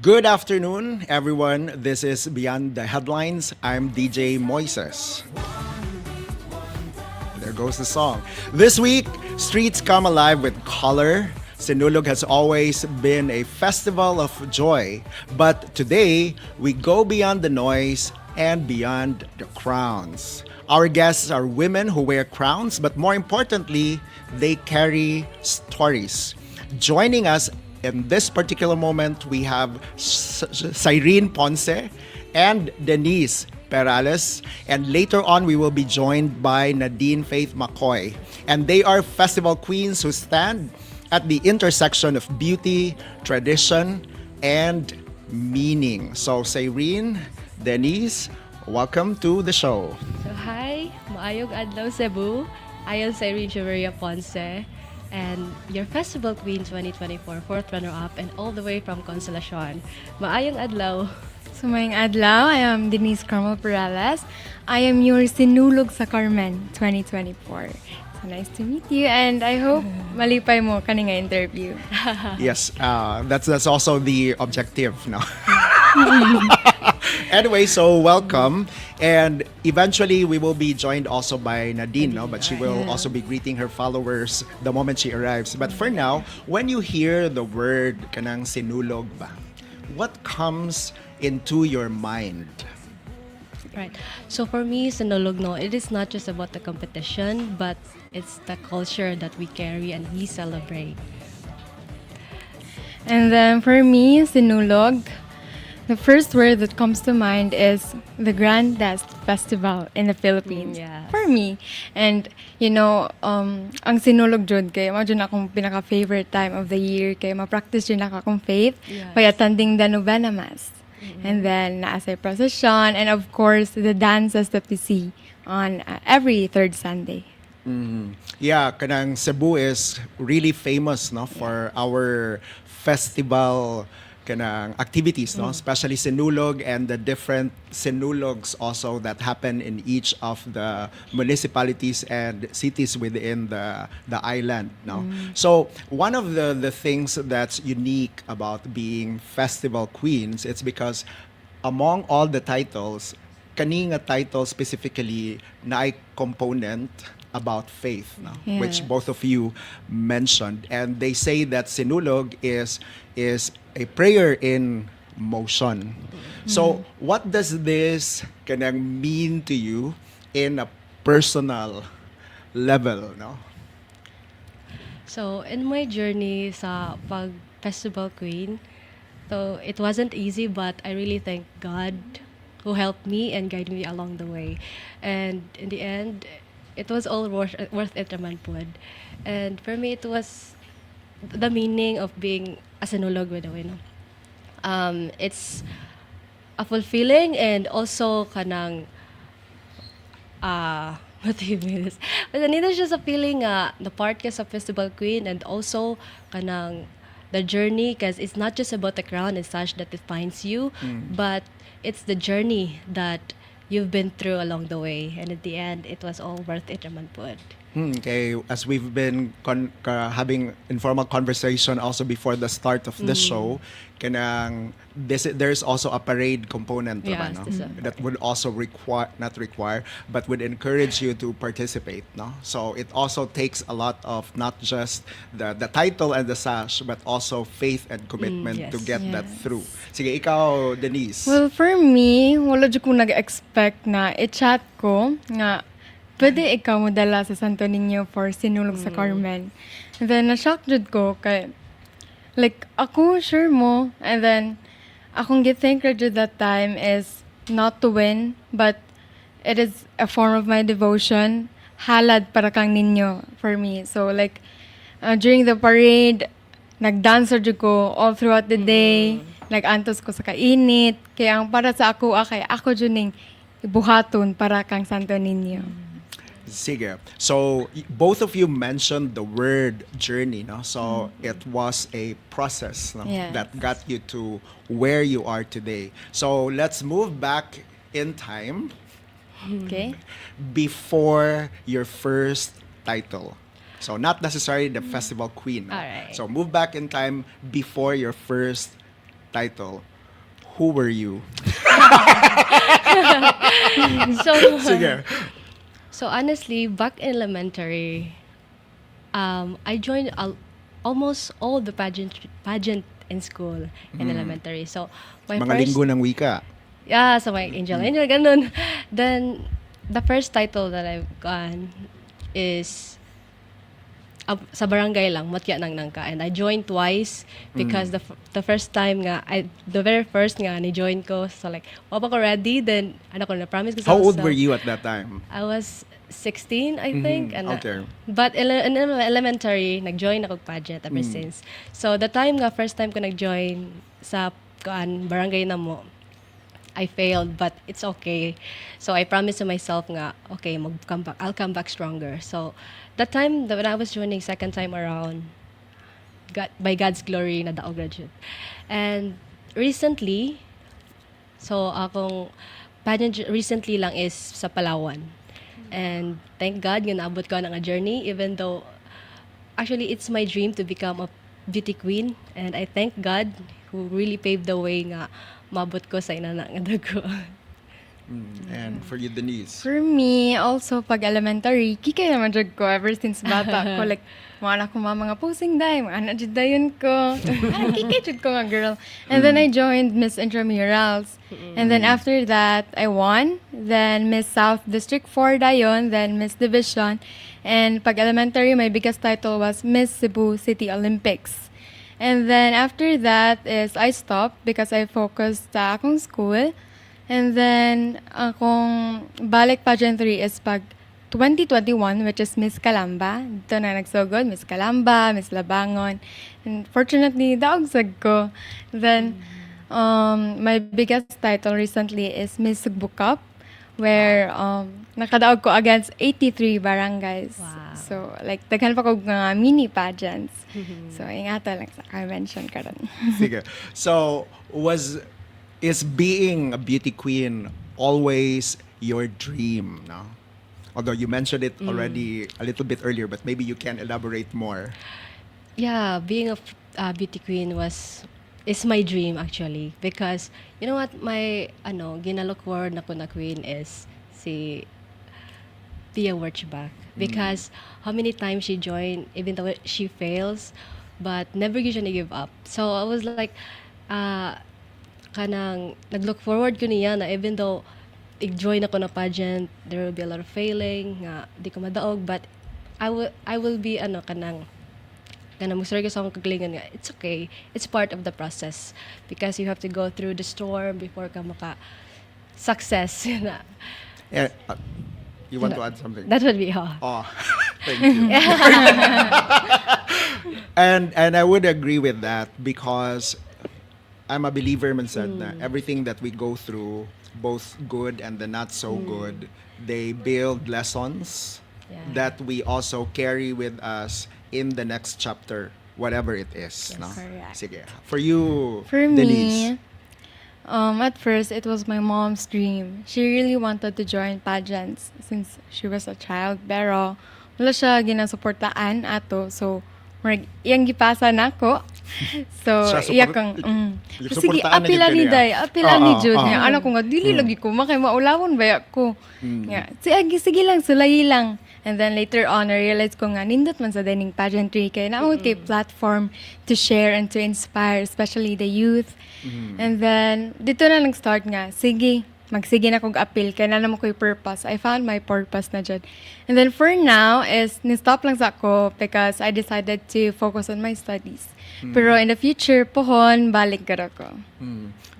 Good afternoon, everyone. This is Beyond the Headlines. I'm DJ Moises. There goes the song. This week, streets come alive with color. Sinulog has always been a festival of joy. But today, we go beyond the noise and beyond the crowns. Our guests are women who wear crowns, but more importantly, they carry stories. Joining us in this particular moment, we have Cyrene Ponce and Denise Perales. And later on, we will be joined by Nadine Faith McCoy. And they are festival queens who stand at the intersection of beauty, tradition, and meaning. So, Cyrene, Denise, welcome to the show. So hi, maayong adlaw Cebu. I am Cyrene Chiveria Ponce and your Festival Queen 2024 fourth runner-up and all the way from Consolacion. Maayong adlaw. So mayong adlaw, I am Denise Carmel Perales. I am your Sinulog sa Carmen 2024. So nice to meet you and I hope malipay mo kaninga interview. Yes, that's also the objective now. Anyway, so welcome. And eventually we will be joined also by Nadine, no? But she will also be greeting her followers the moment she arrives. But for now, when you hear the word kanang sinulog ba, what comes into your mind? Right. So for me, Sinulog, no, it is not just about the competition, but it's the culture that we carry and we celebrate. And then for me, Sinulog, the first word that comes to mind is the grandest festival in the Philippines. Yes. For me. And, you know, ang Sinulog jud kay mo jud akong pinaka-favorite time of the year kay ma-practice jud akong faith Yes. by attending the Novena Mass. And then, naasa procession, and of course, the dances that we see on every third Sunday. Yeah, kanang Cebu is really famous, no, for our festival kanang activities, no, especially Sinulog and the different Sinulogs also that happen in each of the municipalities and cities within the island, no. So one of the things that's unique about being festival queens, it's because among all the titles, kaninga title specifically na ay component about faith, no? Yeah. Which both of you mentioned, and they say that Sinulog is a prayer in motion. So what does this kanang mean to you in a personal level, no? So in my journey sa pag Festival Queen, so it wasn't easy, but I really thank God who helped me and guided me along the way. And in the end, it was all worth it naman po. And for me, it was the meaning of being a sinulog, by the way. No? It's a fulfilling and also kanang what do you mean this? But nandito siya sa feeling the part ka sa Festival Queen and also kanang the journey, because it's not just about the crown and such that defines you, but it's the journey that you've been through along the way, and at the end it was all worth it naman po. Okay, as we've been having informal conversation also before the start of the show, kanang there's also a parade component Yes, naman, no? there's a That would also not require, but would encourage you to participate, no? So it also takes a lot of not just the title and the sash, but also faith and commitment to yes. get that Yes. through. Sige, ikaw, Denise. Well, for me, wala dyan ko nag-expect na i-chat ko nga pwede ikaw mo dala sa Santo Niño for Sinulog sa Carmen. And then, na-shock jud ko kay like, ako, sure mo. And then, akong githink ra jud that time is not to win, but it is a form of my devotion. Halad para kang ninyo for me. So, like, during the parade, nag-dance ra jud ko all throughout the day. Nag-antos ko sa kainit. Kaya ang para sa ako, kay ako jud ning ibuhaton para kang Santo Niño. Sige. So, both of you mentioned the word journey, no? So, it was a process, no? Yes. That got you to where you are today. So, let's move back in time Okay? before your first title. So, not necessarily the festival queen, no? Alright. So, move back in time before your first title, who were you? So, Sige. so honestly, back in elementary, I joined almost all the pageant in school in elementary. So my Mga first linggo ng wika. yeah, so my angel ganun. Then the first title that I've gone is sa barangay lang, Matya nang nangka. And I joined twice because the first time nga, the very first nga, ni-join ko. So like, wapa ko ready, then, ano ko na-promise ko sa How old myself. were you at that time? I was 16, I think. And, Okay. But in elementary, nag-join ako pageant ever since. So the time nga, first time ko nag-join sa barangay na mo, I failed, but it's okay. So I promised to myself nga, okay, I'll come back stronger. So that time that when I was joining second time around, by God's glory, nadaog graduate. And recently, so akong pageant recently lang is sa Palawan. And thank God, nga naabot ko ng a journey, even though actually it's my dream to become a beauty queen. And I thank God who really paved the way nga mabot ko sa inanangad ko. And for you, Denise? For me, also, pag elementary, kikay naman jud ko ever since bata ko. Like, mga anak ko mga posing day, mga anak jud dayon ko. Kikay jud ko nga girl. And then I joined Miss Intramurals. And then after that, I won. Then Miss South District 4 dayon. Then Miss Division. And pag elementary, my biggest title was Miss Cebu City Olympics. And then after that is I stopped because I focused sa akong school. And then akong balik pageantry is pag 2021, which is Miss Calamba. Dito na nagsugod, Miss Calamba, Miss Labangon. And fortunately, daogsag ko. Then my biggest title recently is Miss Cebu Cup, where nakadaog ko against 83 barangays. Wow. So, like, daghan pa ko mga mini pageants. So, ingata lang sa mention karon. Sige. So, is being a beauty queen always your dream, no? Although you mentioned it already a little bit earlier, but maybe you can elaborate more. Yeah, being a beauty queen is my dream actually, because you know what, my ginalook word na ko na queen is si Pia Wirchbach, because how many times she joined even though she fails, but never usually give up. So I was like kanang naglook forward ko niya na even though i-join ako na pageant, there will be a lot of failing nga di ko madaog, but I will be kanang magsorry ko sa akong kagalingan nga, it's okay. It's part of the process because you have to go through the storm before ka success. Eh, you want to add something? That would be all. Oh, thank you. And I would agree with that because I'm a believer man said na everything that we go through, both good and the not so good, they build lessons that we also carry with us in the next chapter, whatever it is. No? correct. Sige. For you, For Denise. me, at first, it was my mom's dream. She really wanted to join pageants since she was a child. Pero, wala siya ginasuportaan ato. So, iyang gipasa na ko. So, Siya iya kang, Yung sige, suportaan na apila gid ni kaniya. Day, apila ni Oo, Jude. oo. Nga, ano ko nga, dili lagi ko, makay maulawon ba ko. Sige lang, sulayi lang. And then later on, I realized ko nga, nindot man sa dining pageantry, kaya naamot kay platform to share and to inspire, especially the youth. And then, dito na nag-start nga, sige, magsige na kong appeal, kaya na naman ko yung purpose. I found my purpose na dyan. And then for now, is ni-stop lang sa ako because I decided to focus on my studies. Pero in the future, pohon, balik ka ko.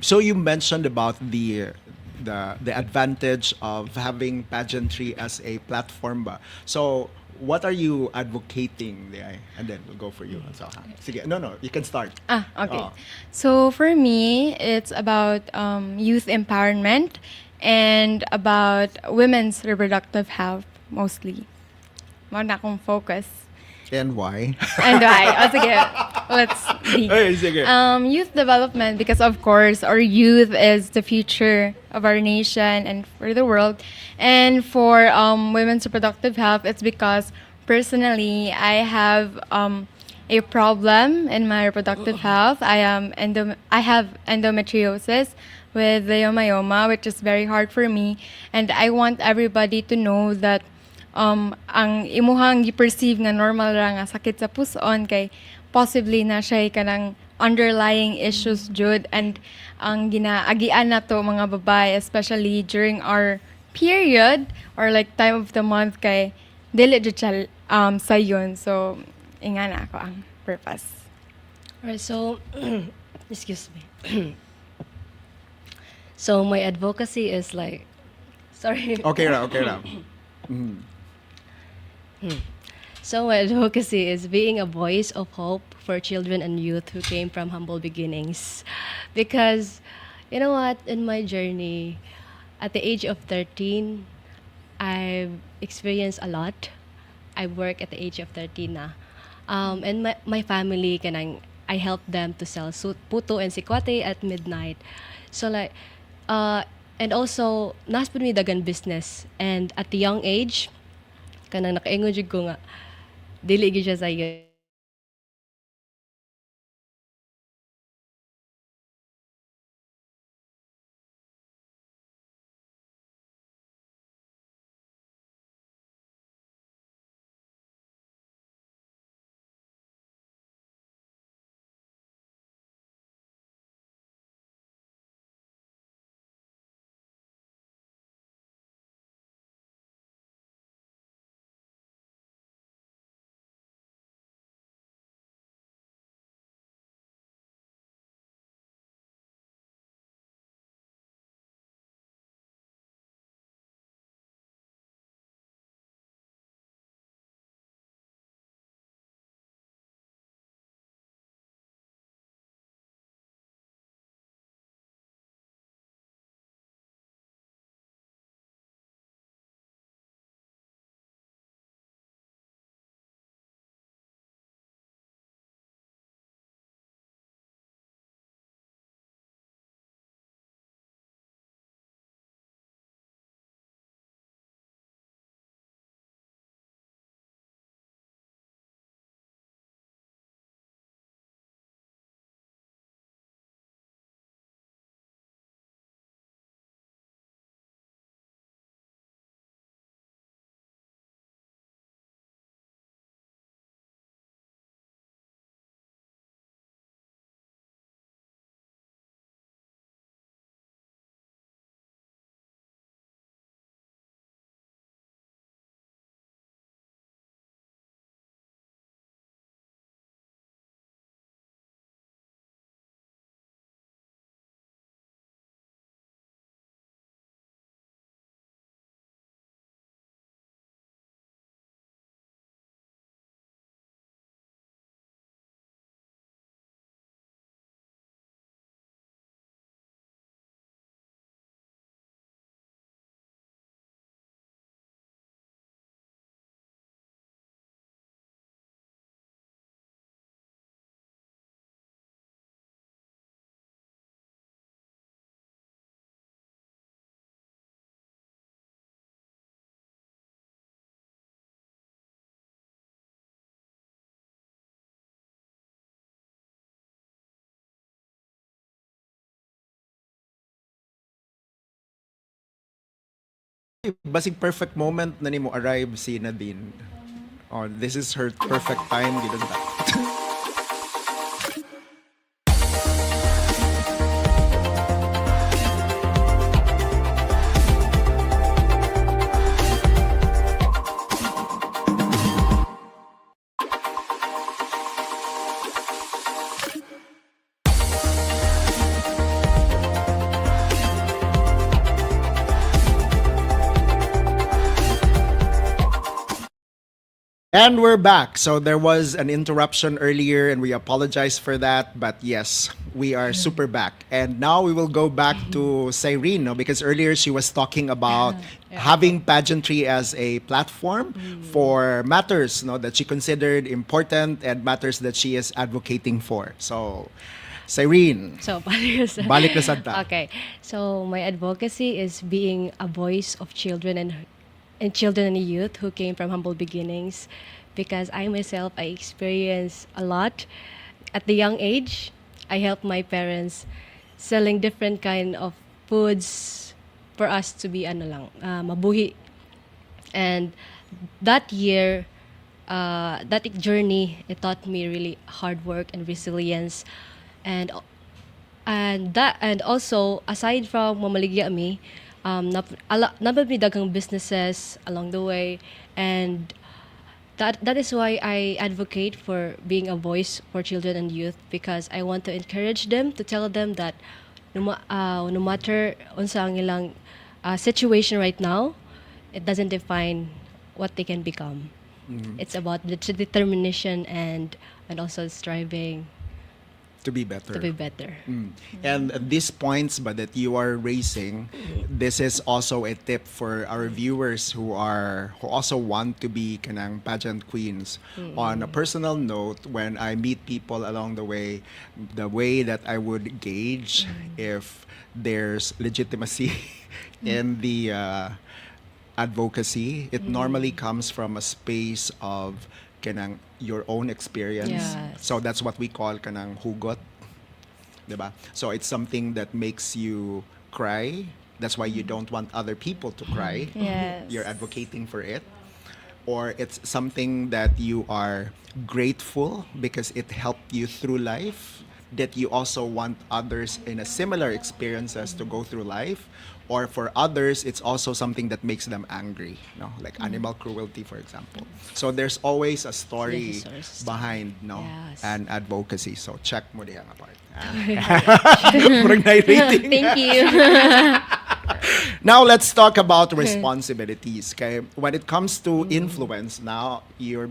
So you mentioned about the advantage of having pageantry as a platform ba? So what are you advocating? And then we'll go for you. So, sige, no, you can start. Okay. So for me, it's about youth empowerment and about women's reproductive health mostly. Mo na akong focus. And why? And why? Sige, let's see. Ay, sige. Youth development, because of course our youth is the future of our nation and for the world. And for women's reproductive health, it's because personally I have a problem in my reproductive health. I have endometriosis with leiomyoma, which is very hard for me, and I want everybody to know that ang imuhang gi-perceive nga normal ra nga sakit sa puson kay possibly na siya kanang underlying issues jud, and ang ginaagian na to mga babae, especially during our period or like time of the month, kay dili jud siya sayon. So inga na ako ang purpose. Right, so, excuse me. So my advocacy is like, sorry. Okay ra, okay ra. So my advocacy is being a voice of hope for children and youth who came from humble beginnings. Because, you know what, in my journey, at the age of 13, I've experienced a lot. I work at the age of 13 na. And my family, I helped them to sell puto and sikwate at midnight. So like, and also, nas po mi dagan business. And at the young age, kanang nakaingon jud ko nga, dili gyud siya sayo. Basig perfect moment na nimo arrive si Nadine. Oh, this is her perfect time gid ta. And we're back. So there was an interruption earlier and we apologize for that. But yes, we are super back. And now we will go back to Cyrene, no? Because earlier she was talking about having pageantry as a platform for matters, no, that she considered important and matters that she is advocating for. So, Cyrene, So, balik na sad ta. Okay. So my advocacy is being a voice of children and children and youth who came from humble beginnings, because I myself I experienced a lot at the young age. I helped my parents selling different kind of foods for us to be ano lang mabuhi. And that year, that journey, it taught me really hard work and resilience, and and also aside from mamaligya mi, napad mi dagang businesses along the way, and that is why I advocate for being a voice for children and youth, because I want to encourage them, to tell them that no matter unsa ang ilang situation right now, it doesn't define what they can become. It's about the determination and also striving To be better. to be better. And these points but that you are raising, this is also a tip for our viewers who also want to be kanang pageant queens. On a personal note, when I meet people along the way that I would gauge if there's legitimacy in the advocacy, it normally comes from a space of kanang your own experience. Yes. So that's what we call kanang hugot, diba? So it's something that makes you cry. That's why you don't want other people to cry. Yes. You're advocating for it. Or it's something that you are grateful because it helped you through life, that you also want others in a similar experiences to go through life. Or for others, it's also something that makes them angry, no? Like animal cruelty, for example. So there's always a story There's a story. behind, no, Yes. and advocacy. So check mo diyan apart. Murag na-rating. Thank you. Now let's talk about responsibilities. Okay, when it comes to influence, now your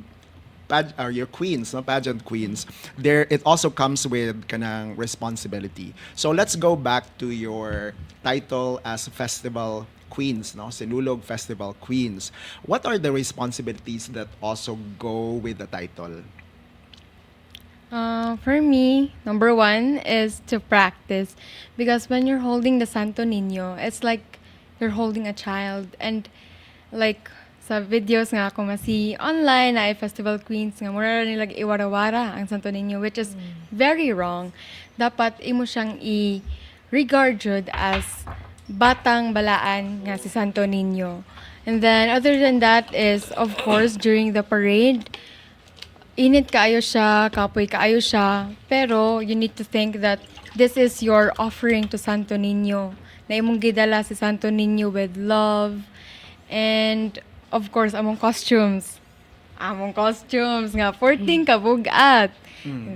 queens, no, pageant queens. There, it also comes with kanang responsibility. So let's go back to your title as festival queens, no, Sinulog Festival Queens. What are the responsibilities that also go with the title? For me, number one is to practice, because when you're holding the Santo Niño, it's like you're holding a child. And like sa videos nga ako masi online na ay festival queens nga mura nilag iwara-wara ang Santo Niño, which is very wrong. Dapat imo siyang i-regard jud as batang balaan nga si Santo Niño. And then other than that is of course during the parade, init kaayo siya, kapoy kaayo siya, pero you need to think that this is your offering to Santo Niño, na imong gidala si Santo Niño with love. And of course among costumes nga 14 kabugat.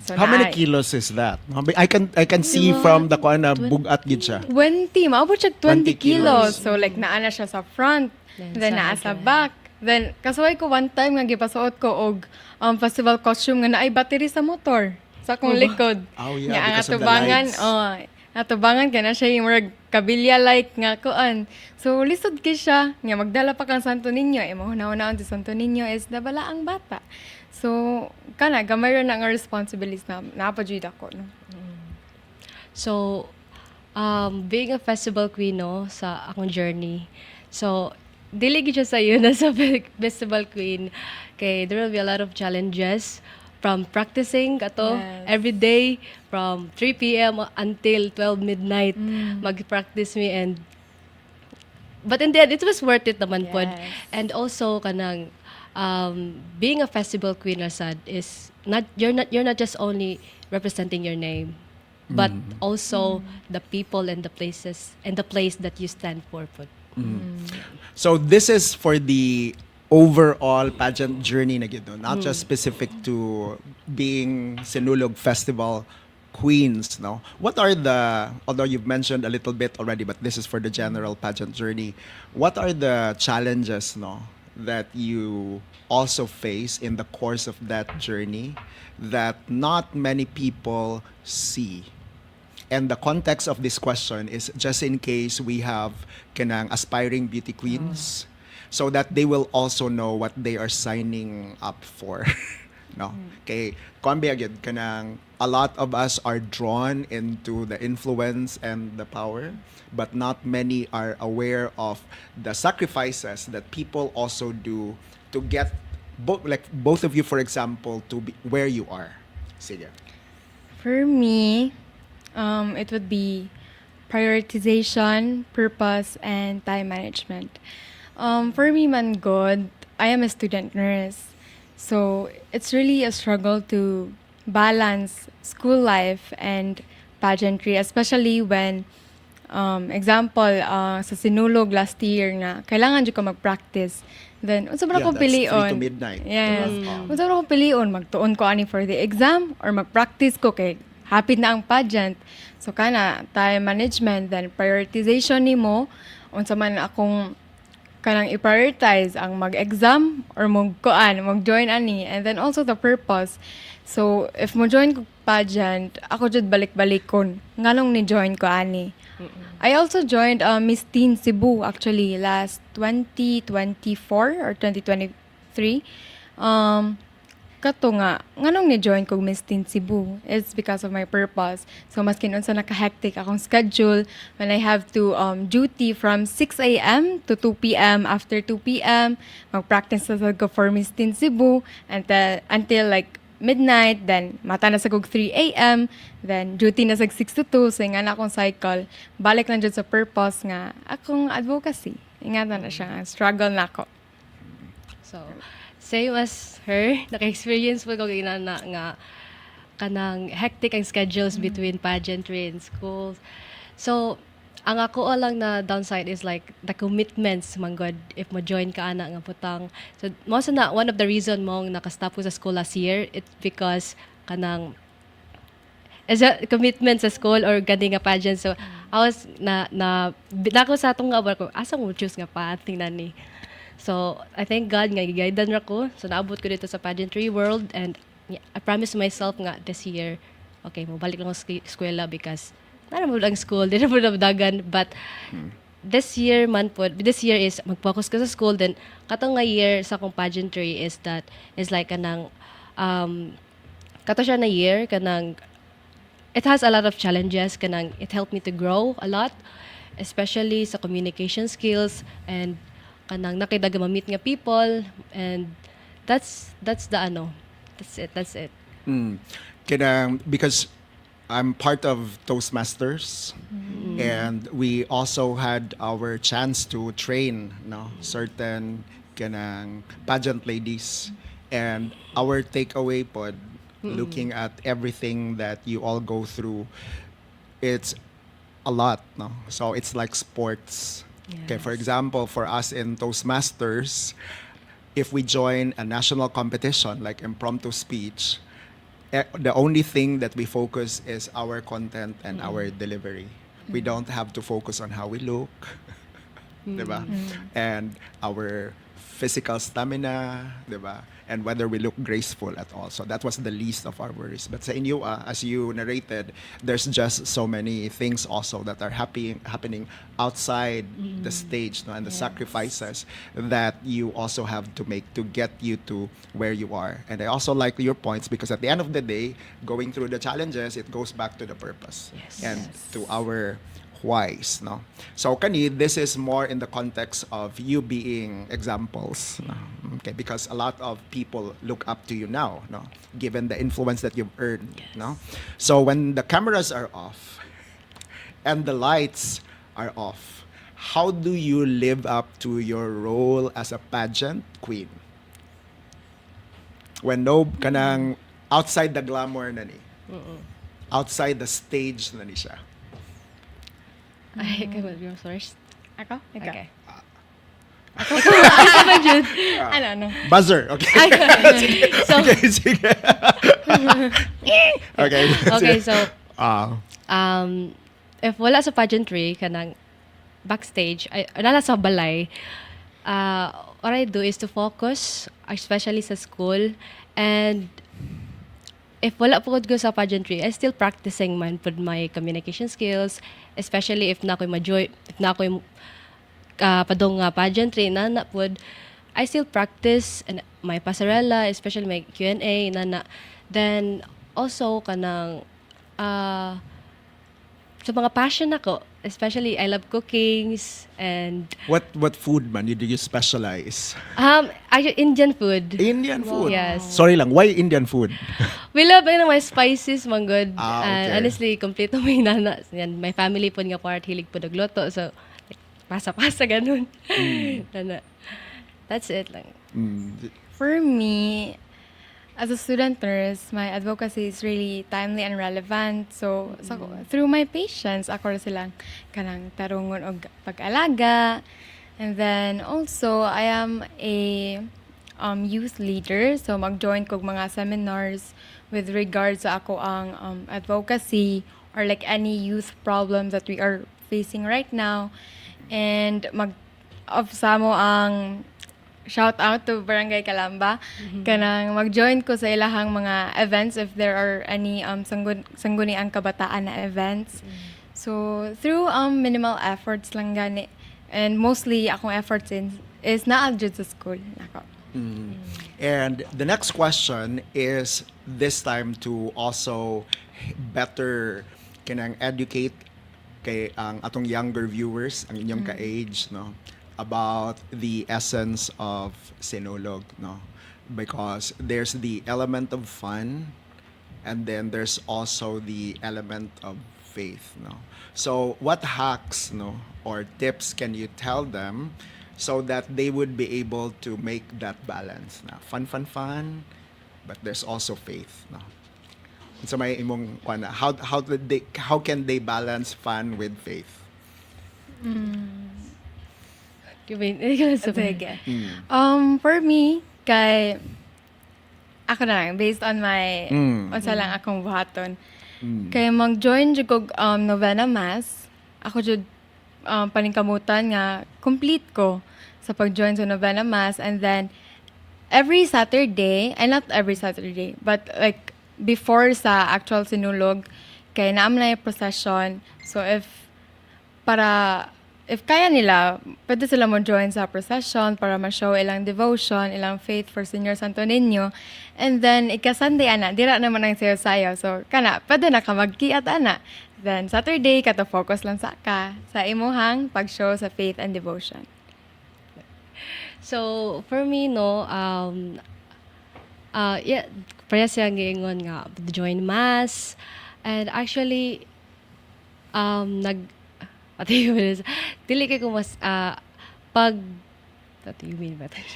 So How many na- kilos is that? I can see from the kuan na bugat gid siya. 20, maabot siya 20 20 kilos. kilos. So like naa na siya sa front, Then then sa naa sa likod. back. Then kasuway ko one time nga gipasuot ko og festival costume nga naay battery sa motor sa akong likod. Oh, yeah, Nga ang because of the atubangan, lights. atubangan ka na siya yung murag kabilya like nga kuan. So lisod kay siya nga magdala pa kang Santo Niño. Imo hunahunahon si Santo Niño is dabala ang bata. So kana gamay ra na nga responsibilities na napadyud ako, no. So, being a festival queen, no, sa akong journey. So, dili gid siya sa iyo na sa festival queen. Kay there will be a lot of challenges from practicing kato Yes. every day from 3 p.m. until 12 midnight. Mag-practice me, and but in the end, it was worth it naman pod. Yes. And also kanang being a festival queen, Rasad, is you're not just only representing your name, but also the people and the places and the place that you stand for. Pod. So this is for the overall pageant journey na gid, no? Not just specific to being Sinulog Festival Queens, no? What are although you've mentioned a little bit already, but this is for the general pageant journey, what are the challenges, no, that you also face in the course of that journey that not many people see? And the context of this question is just in case we have kanang aspiring beauty queens, so that they will also know what they are signing up for. No? Okay, kombi agad kanang a lot of us are drawn into the influence and the power, but not many are aware of the sacrifices that people also do to get both of you, for example, to be where you are? Sige. For me, it would be prioritization, purpose, and time management. For me, man, God, I am a student nurse. So it's really a struggle to balance school life and pageantry, especially when, example, sa sinulog last year nga, kailangan dyan ka mag-practice. Then, unsa ba Yeah, ako that's 3 pilion? to midnight. Yes. Diba? Unsa ba ako pilion? Magtuon ko ani for the exam or mag-practice ko kay hapit na ang pageant. So, kana, time management, then prioritization nimo unsa man akong kanang i-prioritize ang mag-exam or mag-join ani. And then also the purpose. So, if mo join ko pageant, ako jud balik-balikon. Nganong ni-join ko ani. I also joined Miss Teen Cebu actually last 2024 or 2023. Kato nga, nganong ni-join ko Miss Teen Cebu? It's because of my purpose. So, maskin unsa naka-hectic akong schedule when I have to duty from 6 a.m. to 2 p.m. After 2 p.m., mag-practice na sa ko for Miss Teen Cebu until like midnight, then mata na sa kog 3 a.m., then duty na sa 6 to 2, so nga na akong cycle. Balik lang dyan sa purpose nga, akong advocacy. Ingatan na siya, struggle na ako. So, same as her, naka-experience po ko na nga kanang hectic ang schedules between pageantry and schools. So, ang ako lang na downside is like the commitments man God if mo join ka ana nga putang. So most na one of the reason mo nakastop ko sa school last year it's because kanang is a commitment sa school or gani nga pageant. So I was nako sa atong nga ko asa mo choose nga pa tingnan ni. So I thank God nga giguidean ra ko. So naabot ko dito sa pageantry world and I promised myself nga this year okay mo balik lang ako sa eskwela because na mo ang school, di na mo dagan. But this year is mag-focus ka sa school. Then, katong nga year sa akong pageantry is like kanang, kato siya na year, kanang, it has a lot of challenges, kanang, it helped me to grow a lot, especially sa communication skills, and kanang nakidaga ma-meet nga people, and that's it. Because I'm part of Toastmasters, and we also had our chance to train certain kanang pageant ladies, and our takeaway pod, looking at everything that you all go through, it's a lot, no? So it's like sports. Okay, for example, for us in Toastmasters, if we join a national competition like impromptu speech, the only thing that we focus is our content and our delivery. We don't have to focus on how we look, diba? And our physical stamina, diba? And whether we look graceful at all. So that was the least of our worries. But sa inyo, as you narrated, there's just so many things also that are happening outside the stage, no? And the sacrifices that you also have to make to get you to where you are. And I also like your points because at the end of the day, going through the challenges, it goes back to the purpose and to our whys, no? So kani, this is more in the context of you being examples, no? Okay, because a lot of people look up to you now, no? Given the influence that you've earned, no? So when the cameras are off and the lights are off, how do you live up to your role as a pageant queen? When no kanang outside the glamour na ni. Outside the stage na ni siya. Ay, ikaw yung first. Ako? Ikaw. Okay. Ako naman yun. Ano? Buzzer, okay. So, Okay, sige. Okay. okay, so, Ah. if wala sa pageantry, kanang backstage, ay, nala sa balay, what I do is to focus, especially sa school, and if wala po ko sa pageantry, I still practicing man pud my communication skills, especially if na ako'y padong nga pageantry na pud, I still practice and my pasarela, especially my Q&A na. Then also kanang sa mga passion ako, especially I love cookings and What food man do you specialize? Indian food. Indian food. Yes. Sorry lang, why Indian food? We love my spices, man good. Okay. And honestly, kompleto may nana. Yan, my family po nga part hilig po nagluto. So, like, pasa-pasa ganun. Nana. That's it lang. For me, as a student nurse, my advocacy is really timely and relevant. So, through my patients, ako silang kanang tarungon og pag-alaga. And then also, I am a youth leader. So, mag-join kog mga seminars with regards sa ako ang advocacy or like any youth problem that we are facing right now. And of samo ang shout out to Barangay Calamba. Kanang mag-join ko sa ilahang mga events if there are any sangguniang kabataan na events. So through minimal efforts lang gani, and mostly akong efforts is naa-adjud sa school nako. And the next question is this time to also better kanang educate kay ang atong younger viewers, ang inyong ka-age, no, about the essence of sinulog, no, because there's the element of fun, and then there's also the element of faith, no. So what hacks, no, or tips can you tell them so that they would be able to make that balance, na fun, but there's also faith, no. So may imong how can they balance fun with faith? Sige. For me, kay ako na lang, based on my unsa lang akong buhaton. Kay mag-join jud kog novena mass, ako jud paningkamutan nga complete ko sa pag-join sa novena mass, and then every Saturday, and not every Saturday, but like before sa actual sinulog, kay naam na yung procession. So if kaya nila, pwede sila mo join sa procession para ma-show ilang devotion, ilang faith for Senior Santo Niño. And then, ika-Sunday, ana, dira naman ang sayo-sayo. So, pwede na ka magkiat, ana. Then, Saturday, focus lang sa imuhang pag-show sa faith and devotion. So, for me, no, yeah, parehas siyang giingon nga, join mass. And actually, dili kay ko mas, what do you mean by that?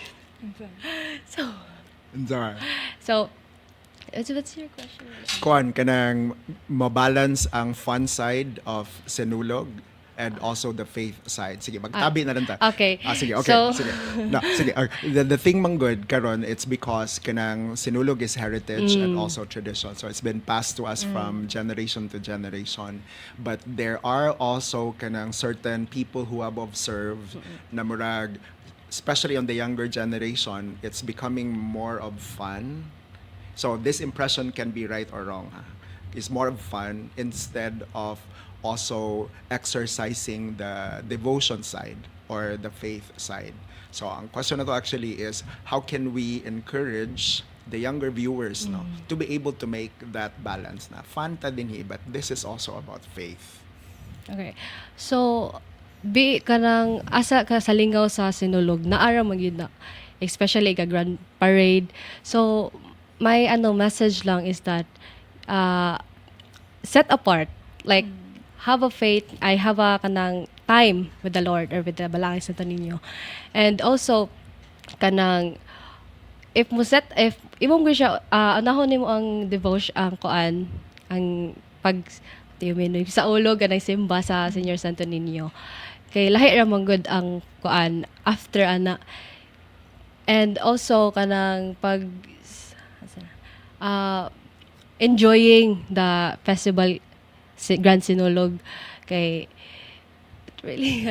So, what's your question? Kuan kanang mabalance ang fun side of sinulog and also the faith side. Sige, magtabi na lang ta. Okay. Sige. So, sige. No, sige. The thing man good karon, it's because kanang sinulog is heritage and also tradition. So it's been passed to us from generation to generation. But there are also kanang certain people who have observed na murag, especially on the younger generation, it's becoming more of fun. So this impression can be right or wrong. It's more of fun instead of also exercising the devotion side or the faith side. So ang question na to actually is, how can we encourage the younger viewers no to be able to make that balance na fun ta din but this is also about faith. Okay. So, kanang asa ka sa lingaw sa sinulog, naara magyud na, especially ka grand parade. So, my message lang is that set apart, like have a faith, I have a kanang time with the Lord or with the Balangay Santo Niño. And also kanang if imong siya anahon nimo ang devotion ang kuan ang pag sa ulog kanang simba sa Senior Santo Niño. Kay lahi ra man good ang kuan after ana. And also kanang pag enjoying the festival Grand Sinulog kay really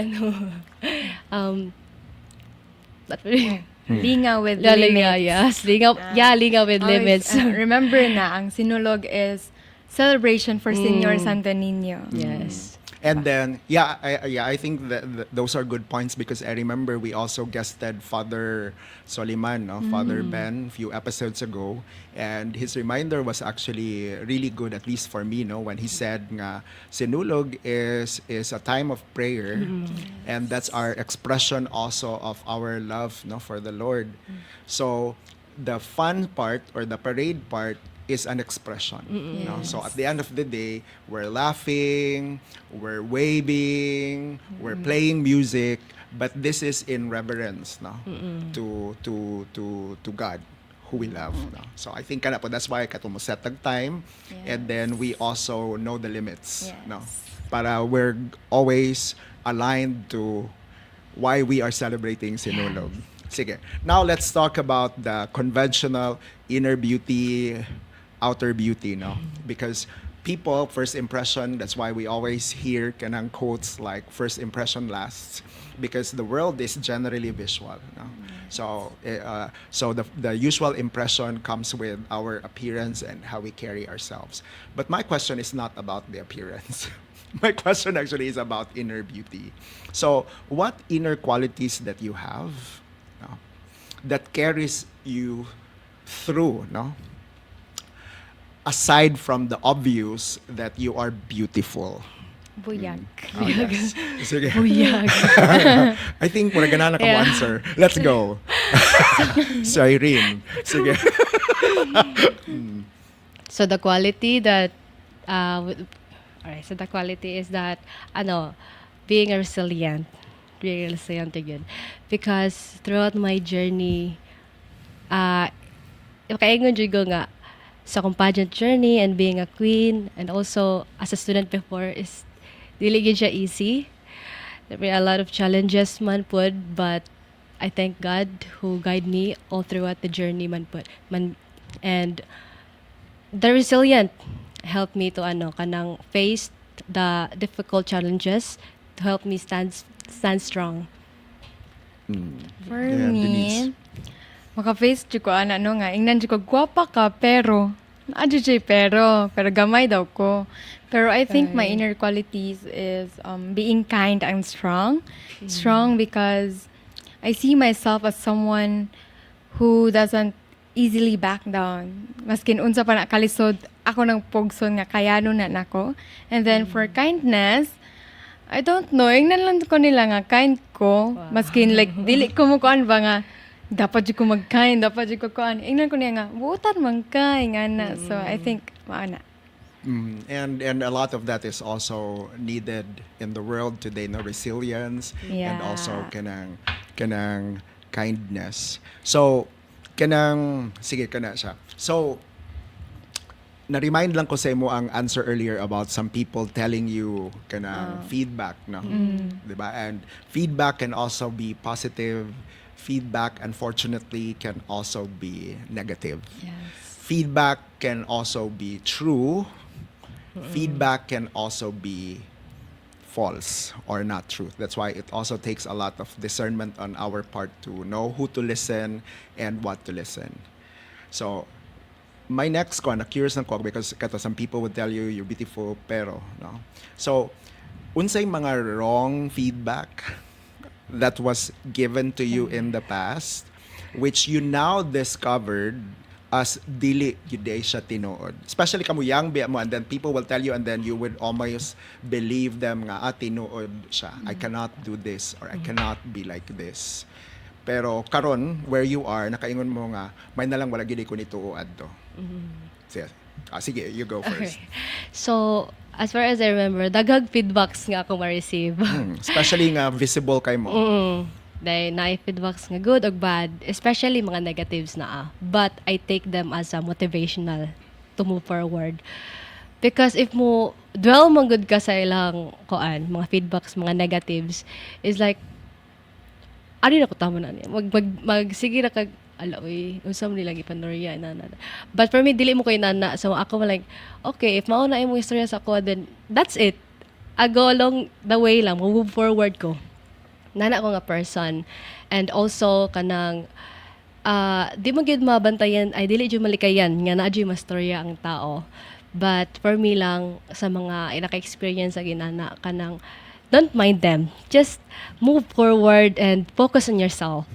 but really Lingaw with limits. Yes, lingaw with Always, limits. Remember na ang sinulog is celebration for Senior Santo Niño. Yes. And then, I think that those are good points because I remember we also guested Father Soliman, no? Father Ben, a few episodes ago. And his reminder was actually really good, at least for me, no? When he said nga, sinulog is a time of prayer. And that's our expression also of our love, no, for the Lord. So, the fun part or the parade part is an expression. No? So at the end of the day, we're laughing, we're waving, we're playing music, but this is in reverence, no, to God who we love. No? So I think kana po, that's why katumo set tag time, and then we also know the limits. No? Para we're always aligned to why we are celebrating Sinulog. Sige. Now let's talk about the conventional inner beauty, outer beauty, no? Because people, first impression, that's why we always hear kanang quotes like first impression lasts, because the world is generally visual, no? So the usual impression comes with our appearance and how we carry ourselves. But my question is not about the appearance. My question actually is about inner beauty. So what inner qualities that you have, no, that carries you through, no? Aside from the obvious that you are beautiful. Buyag. Oh, yes. Sige. Buyag. I think wala ganana ka answer. Let's go. So Irene. Sige. So the quality that, so the quality is that, being resilient. Being resilient again. Because throughout my journey, kaingon jud ko nga, sa akong pageant journey and being a queen and also as a student before is dili gyud siya easy. There were a lot of challenges man pud, but I thank God who guide me all throughout the journey man pud. And the resilient helped me to kanang face the difficult challenges to help me stand strong. For Yeah, Denise. me, maka-face jud ko nga, ingnan jud ko gwapa ka pero pero gamay daw ko. Pero I think my Right. inner qualities is being kind and strong. Strong because I see myself as someone who doesn't easily back down. Maskin unsa pa na kalisod, ako nang pugson nga kayano na nako. And then for kindness, I don't know, ingnan lang ko nila nga kind ko. Maskin like dili ko mo kuan ba nga dapat jud ko mag-kind, dapat jud ko kuan. Ingnan ko niya nga buutan man kay nga na. So I think maana. And a lot of that is also needed in the world today, no, resilience and also kanang kindness. So sige kana siya. So na-remind lang ko sa imo ang answer earlier about some people telling you kanang feedback, no? 'Di ba? And feedback can also be positive. Feedback, unfortunately, can also be negative. Feedback can also be true. Feedback can also be false or not true. That's why it also takes a lot of discernment on our part to know who to listen and what to listen. So, my next one, curious lang ko because kato, some people would tell you you're beautiful pero, no? So, unsay mga wrong feedback that was given to you in the past which you now discovered as dili gyud siya tinuod, especially kamo young biya mo, and then people will tell you and then you would almost believe them nga tinuod siya. I cannot do this or I cannot be like this. Pero karon where you are nakaingon mo nga may nalang wala gyud ko nituod to. Sige, you go first. Okay. So, as far as I remember, daghang feedbacks nga ako ma-receive. Especially nga visible kay mo. Dahil na-feedbacks nga good or bad, especially mga negatives na But I take them as a motivational to move forward. Because if mo dwell man good ka sa ilang mga feedbacks, mga negatives, is like, ari na ko tama na niya. Sige na kag, usam nila gipanorya na. But for me, dili mo ko inana. So ako like, okay, if mauna yung istorya sa ako, then that's it. I go along the way lang, move forward ko. Nana ko nga person. And also, kanang, di mo gyud mabantayan, ay dili jud malikayan, nga naa jud mastorya ang tao. But for me lang, sa mga naka-experience sa ginana, kanang, don't mind them. Just move forward and focus on yourself.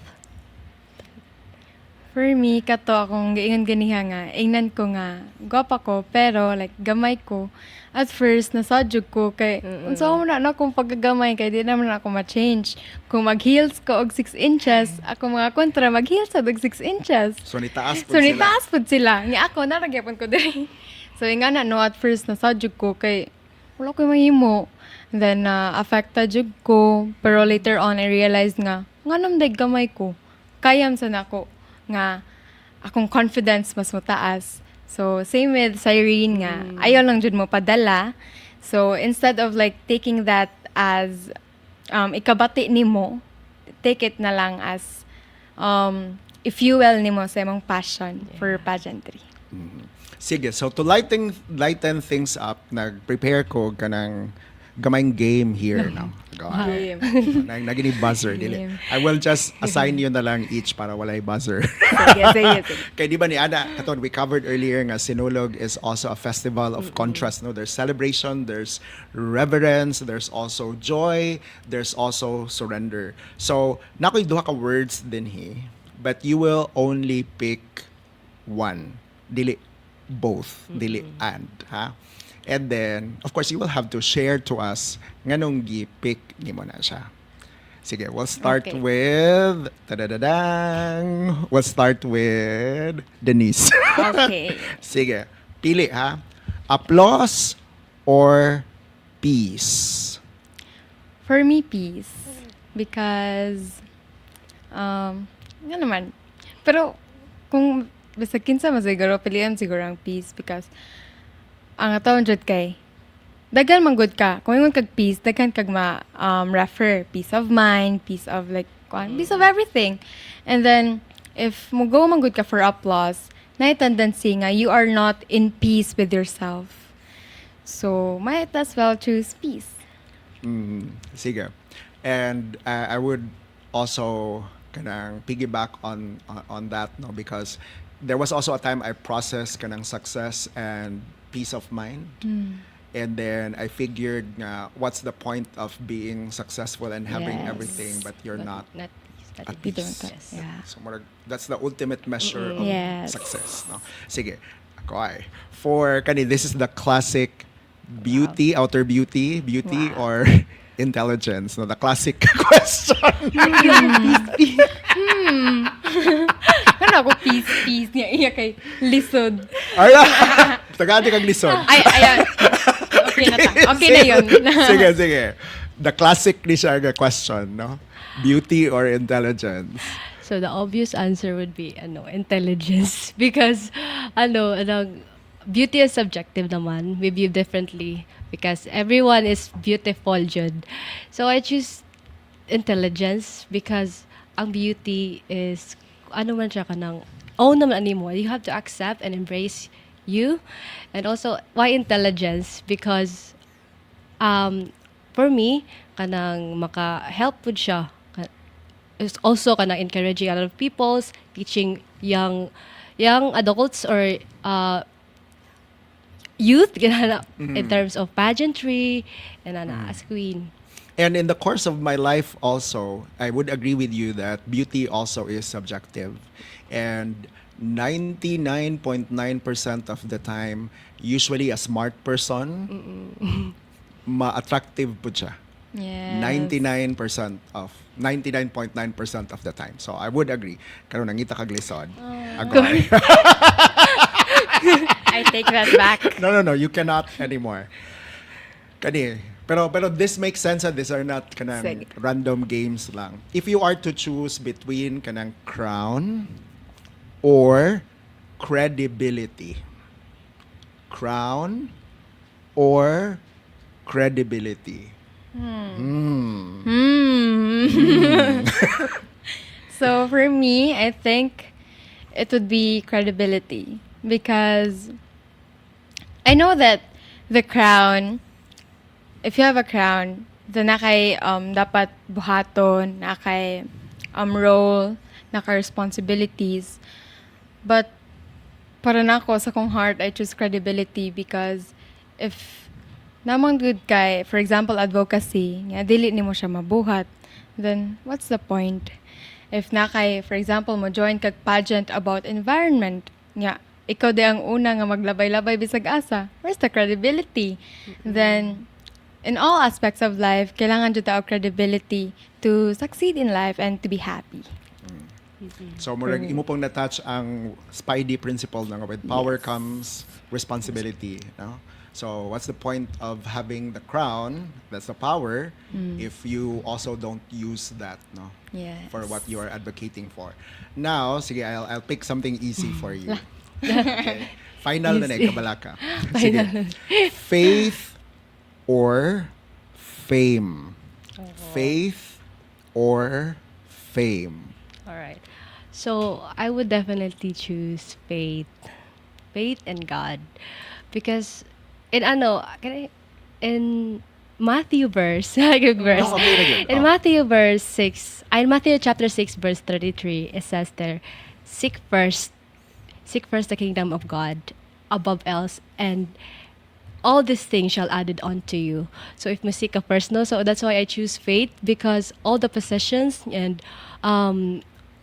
For me, kato akong giingon ganiha nga, ingnan ko nga, gwapa ko, pero like, gamay ko. At first, nasadyog ko, kay, unsa mo na akong pagkagamay, kay di naman ako ma-change. Kung mag-heels ko og 6 inches, ako mga kontra, mag-heels og 6 inches. So nitaas po So, sila. nitaas po sila. Nga ako, naragyapon ko diri. So, nga na, no, at first, nasadyog ko, kay, wala ko mahimo. Then, affected jud ko. Pero later on, I realized nga namday gamay ko. Kayam sa nako nga akong confidence mas mataas. So, same with Cyrene nga. Ayaw lang jud mo padala. So, instead of like taking that as ikabati nimo, take it na lang as i-fuel nimo sa imong passion for pageantry. Sige, so to lighten things up, nag-prepare ko kanang gamayng game here now. Game. Nagini buzzer dili. Game. I will just assign you na lang each para walay buzzer. Sige. Kay di ba ni Ana, katon we covered earlier nga Sinulog is also a festival of contrast, no? There's celebration, there's reverence, there's also joy, there's also surrender. So, nakoy duha ka words din but you will only pick one. Dili both, dili and, ha? And then, of course, you will have to share to us nganong gi-pick nimo na siya. Sige, we'll start Okay. with tadadadang. We'll start with Denise. Okay. Sige, pili ha. Applause or peace? For me, peace. Because, nga naman. Pero, kung basta kinsa mo siguro, pilihan siguro ang peace because, ang atawon jud kay, dagan man good ka. Kung ingon kag peace, dagan kag refer. Peace of mind, peace of like, peace of everything. And then, if mo go man good ka for applause, na tendency nga, you are not in peace with yourself. So, might as well choose peace. Sige. And I would also kanang piggyback on that, no, because there was also a time I processed kanang success and peace of mind. And then I figured what's the point of being successful and having Yes. everything but you're not Not at You peace. don't. Yeah. So that's the ultimate measure of Yes. success, no. Sige. Ako ay. For kani, this is the classic beauty, outer beauty Wow. or intelligence, no, the classic question. Ano ako peace niya iya kay lisod. Ala, tagadi kag lisod. Ay ayan. Okay na ta. Okay na yun. sige. The classic ni siya nga question, no? Beauty or intelligence? So the obvious answer would be intelligence because beauty is subjective naman. We view differently because everyone is beautiful jud. So I choose intelligence because ang beauty is man siya kanang own naman animo. You have to accept and embrace you. And also why intelligence? Because for me kanang maka-help pud siya. It's also kanang encouraging a lot of peoples, teaching young adults or youth in terms of pageantry and as queen. And in the course of my life also, I would agree with you that beauty also is subjective. And 99.9% of the time, usually a smart person, ma-attractive po siya. Yes. 99.9% of the time. So I would agree. Karon nangita kag lisod. Agoy. I take that back. No, you cannot anymore. Kani, pero this makes sense and these are not kanang Sige. random games lang. If you are to choose between kanang crown or credibility. Crown or credibility. So for me, I think it would be credibility because I know that the crown, if you have a crown, then nakay dapat buhaton, nakay role, nakay responsibilities. But para nako sa kong heart, I choose credibility because if namang good kay, for example, advocacy, nga dili nimo siya mabuhat, then what's the point? If na kay, for example, mo join kag pageant about environment, nga ikaw di ang una nga maglabay-labay bisag asa, where's the credibility? Then in all aspects of life, kailangan jud ta og credibility to succeed in life and to be happy. So murag imo pong na-touch ang Spidey principle na with power Yes. comes responsibility, no? So what's the point of having the crown, that's the power, if you also don't use that, no? Yes. For what you are advocating for. Now, sige, I'll pick something easy for you. Okay. Final na Easy. kabalaka. Sige. Faith or fame? Faith or fame? All right. So I would definitely choose faith and God, because in Matthew verse, good verse. No, okay na yun. In Matthew chapter 6 verse 33, it says there, seek first the kingdom of God above else, and all these things shall added unto you. So if mo seek ka first, no? So that's why I choose faith, because all the possessions and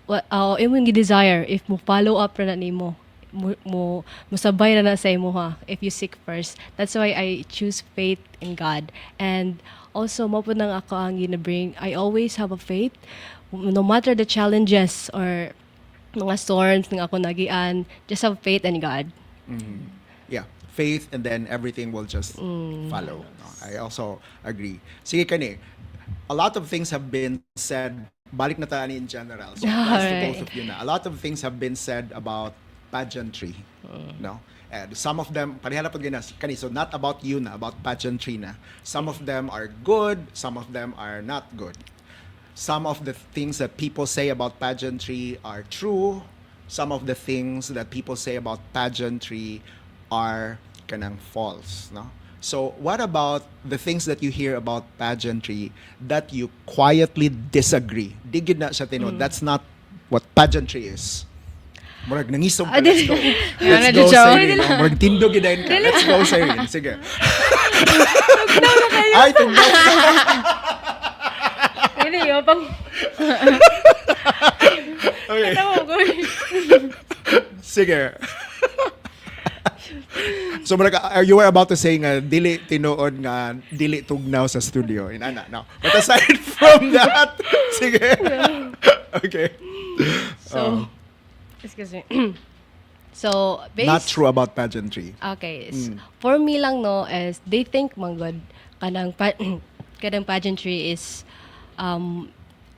imong desire, if mo follow up na nimo, mo sabay na sa imo ha, if you seek first. That's why I choose faith in God. And also mo po nang ako ang ginabring, I always have a faith no matter the challenges or mga storms nga ako nagian, just have faith in God. Yeah, faith, and then everything will just follow. No, I also agree. Sige kani, a lot of things have been said, balik na tayo in general. So applies to both of you na. A lot of things have been said about pageantry. No? And some of them, pareha na po ginas, kani, so not about you na, about pageantry na. Some of them are good, some of them are not good. Some of the things that people say about pageantry are true. Some of the things that people say about pageantry are kanang false, no? So what about the things that you hear about pageantry that you quietly disagree? Digid na siya tinod. That's not what pageantry is. Murag nangisog ka. Let's go. Let's go, Cyrene. Murag tindog gidayon ka. Let's go, Cyrene. Sige. Ay, tugnaw. Hindi yo pang Okay. Sige. So you were about to say nga dili tinuod nga dili tugnaw sa studio in ana no. But aside from that, sige. Okay. so excuse me. So Not true about pageantry. Okay. For me lang no is they think manggod kanang kanang pageantry is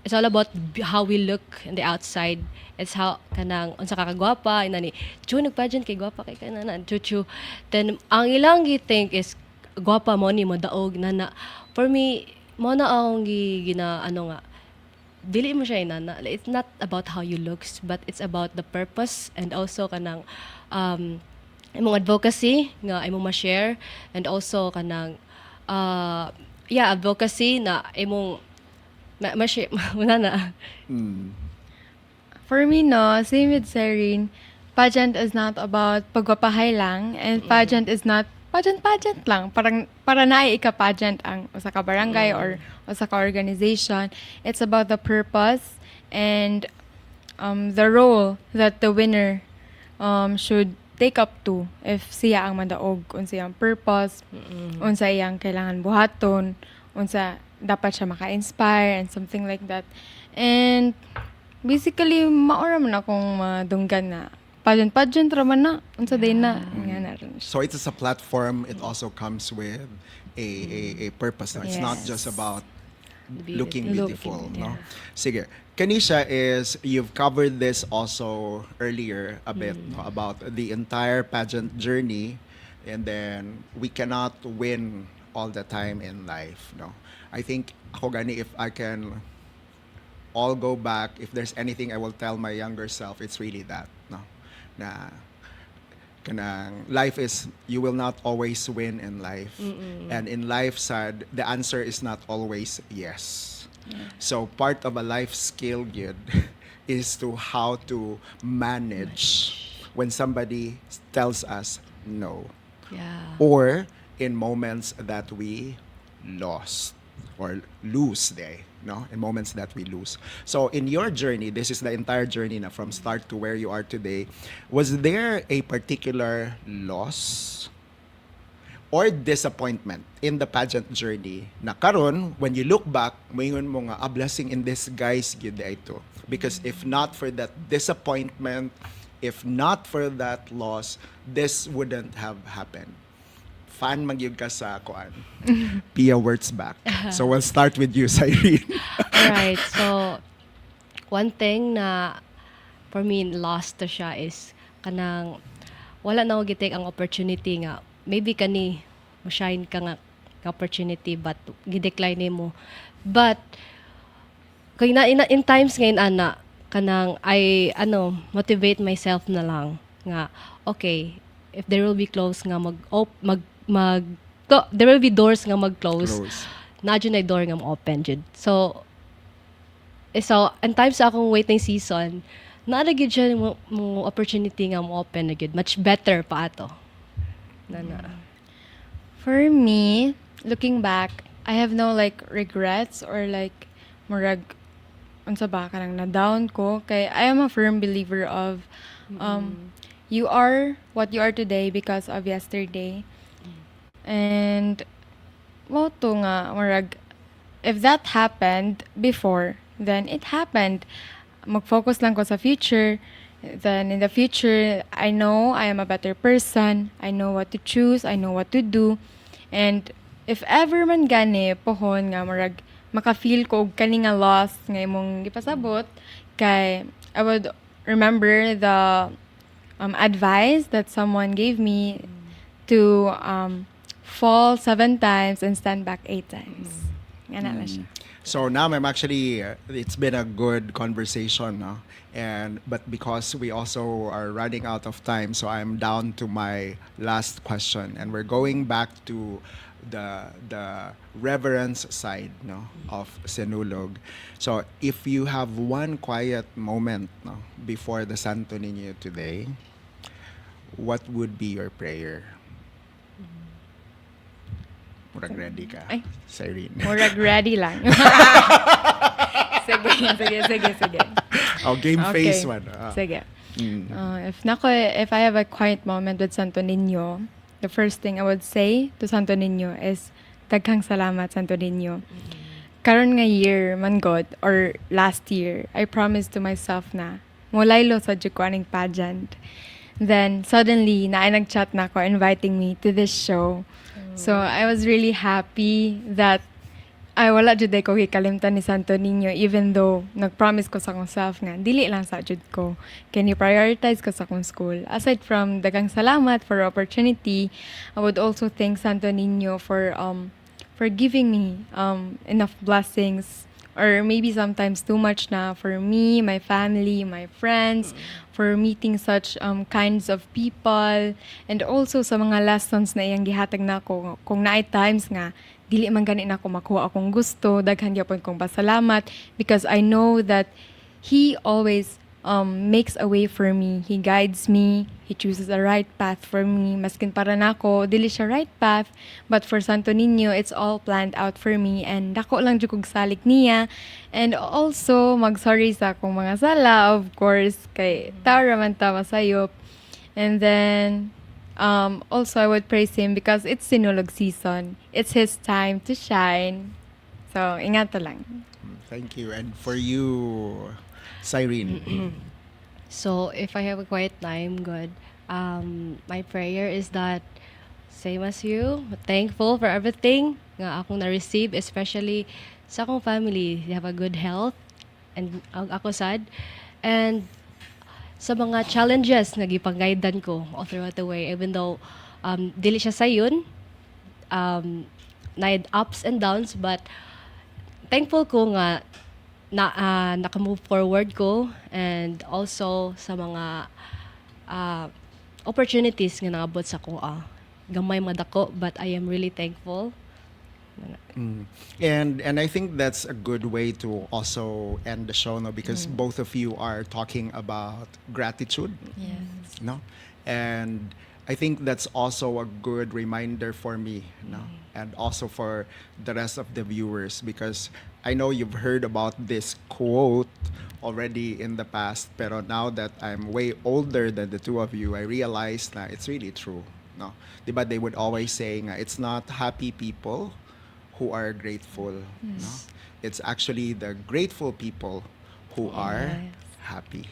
it's all about how we look in the outside. It's how kanang unsa ka kagwapa inani. Chu nagpageant kay gwapa kay kanana chuchu. Then ang ilang think is gwapa mo ni madaog nana. For me mo na ang gina ano nga dili mo siya inana. It's not about how you looks, but it's about the purpose, and also kanang imong advocacy nga imong ma-share, and also kanang advocacy na imong ma-share muna na. For me, no, same with Serene, pageant is not about pagwapahay lang, and pageant is not pageant lang. Parang para na ika-pageant ang usa ka barangay or usa ka organization. It's about the purpose and the role that the winner should take up to if siya ang madaog, unsa iyang purpose, unsa iyang kailangan buhaton, unsa dapat siya maka-inspire and something like that. And basically, maora man akong madunggan na pageant raman na, unsa day na, nga na rin siya. So it is a platform. It also comes with a purpose. No? It's not Yes. just about looking Looking, beautiful. No? yeah. Sige. Kanisha is, you've covered this also earlier a bit no, about the entire pageant journey, and then we cannot win all the time in life. No? I think ako gani, if I can all go back, if there's anything I will tell my younger self, it's really that. No? Na kanang life is, you will not always win in life, and in life sad the answer is not always yes. So part of a life skill good is to how to manage when somebody tells us no, Yeah. or in moments that we lost or lose day, no, in moments that we lose. So in your journey, this is the entire journey na from start to where you are today, was there a particular loss or disappointment in the pageant journey na karon when you look back moingon mo nga a blessing in disguise gyud ito, because if not for that disappointment, if not for that loss, this wouldn't have happened? Fan magyud ka sa kuan Pia words back, so we'll start with you, Cyrene. Alright, so one thing na for me lost to siya is kanang wala na ako gitek ang opportunity nga maybe kani mo shine ka nga opportunity but gidecline mo. But kay na in times ngayon ana kanang I motivate myself na lang nga okay, if there will be close nga there will be doors nga mag-close. Close. Na dyan ay door nga mo-open jud. So in times sa akong waiting season, naara gyud siya mo opportunity nga mo-open na gyud. Much better pa ato. Nana. For me, looking back, I have no like regrets or like murag unsa ba kanang na down ko kay I am a firm believer of you are what you are today because of yesterday. And mo to nga murag if that happened before, then it happened. Mag-focus lang ko sa future. Then in the future, I know I am a better person. I know what to choose. I know what to do. And if ever man gani pohon nga murag maka-feel ko og kani nga loss nga imong gipasabot, kay I would remember the advice that someone gave me to fall 7 times and stand back 8 times. Nga na lang siya. So now I'm actually it's been a good conversation, no? But because we also are running out of time, so I'm down to my last question, and we're going back to the reverence side, no, of Sinulog. So if you have one quiet moment, no, before the Santo Niño today, what would be your prayer? Murag ready ka, Ay. Cyrene. Murag ready lang. sige. Oh, game face one. Sige. Mm. If I have a quiet moment with Santo Niño, the first thing I would say to Santo Niño is daghang salamat, Santo Niño. Karon nga year man God or last year, I promised to myself na mulaylo sa jud ko aning pageant. Then suddenly na nag-chat na ako inviting me to this show. So I was really happy that ay wala jud ko gikalimtan ni Santo Niño, even though nag-promise ko sa akong self nga dili lang sa jud ko. Can you prioritize ko sa akong school? Aside from daghang salamat for opportunity, I would also thank Santo Niño for giving me enough blessings, or maybe sometimes too much na, for me, my family, my friends, for meeting such kinds of people, and also sa mga lessons na iyang gihatag na ako kung naay times nga dili man gani na ako makuha akong gusto, daghan gyapon kong pasalamat because I know that he always makes a way for me. He guides me. He chooses the right path for me. Maskin para nako dili siya right path, but for Santo Niño, it's all planned out for me, and dako lang jud kog salik niya. And also mag-sorry sa akong mga sala, of course, kay tawra man ta masayop. And then also I would praise him because it's Sinulog season. It's his time to shine. So ingat lang. Thank you. And for you, Cyrene. So if I have a quiet time, God, my prayer is that same as you, thankful for everything nga akong na-receive, especially sa akong family. They have a good health, and ako sad. And sa mga challenges nga gipang-guidean ko all throughout the way, even though dili siya sayon, na ups and downs, but thankful ko nga naka-move forward ko, and also sa mga opportunities nga naabot sa ko, gamay madako, but I am really thankful And I think that's a good way to also end the show, no, because both of you are talking about gratitude, Yes. no, and I think that's also a good reminder for me, no, and also for the rest of the viewers, because I know you've heard about this quote already in the past, pero now that I'm way older than the two of you, I realize that it's really true, no, diba they would always say nga, it's not happy people who are grateful, no, it's actually the grateful people who are happy.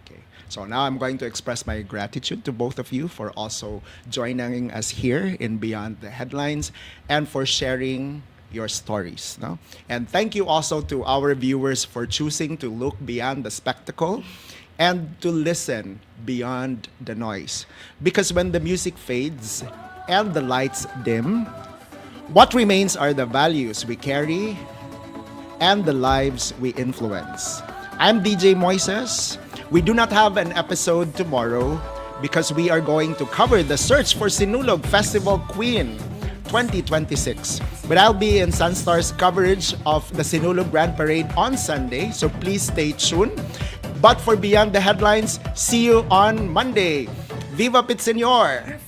Okay. So now I'm going to express my gratitude to both of you for also joining us here in Beyond the Headlines and for sharing your stories. No? And thank you also to our viewers for choosing to look beyond the spectacle and to listen beyond the noise. Because when the music fades and the lights dim, what remains are the values we carry and the lives we influence. I'm DJ Moises. We do not have an episode tomorrow because we are going to cover the search for Sinulog Festival Queen 2026. But I'll be in Sunstar's coverage of the Sinulog Grand Parade on Sunday, so please stay tuned. But for Beyond the Headlines, see you on Monday. Viva Pit Senor!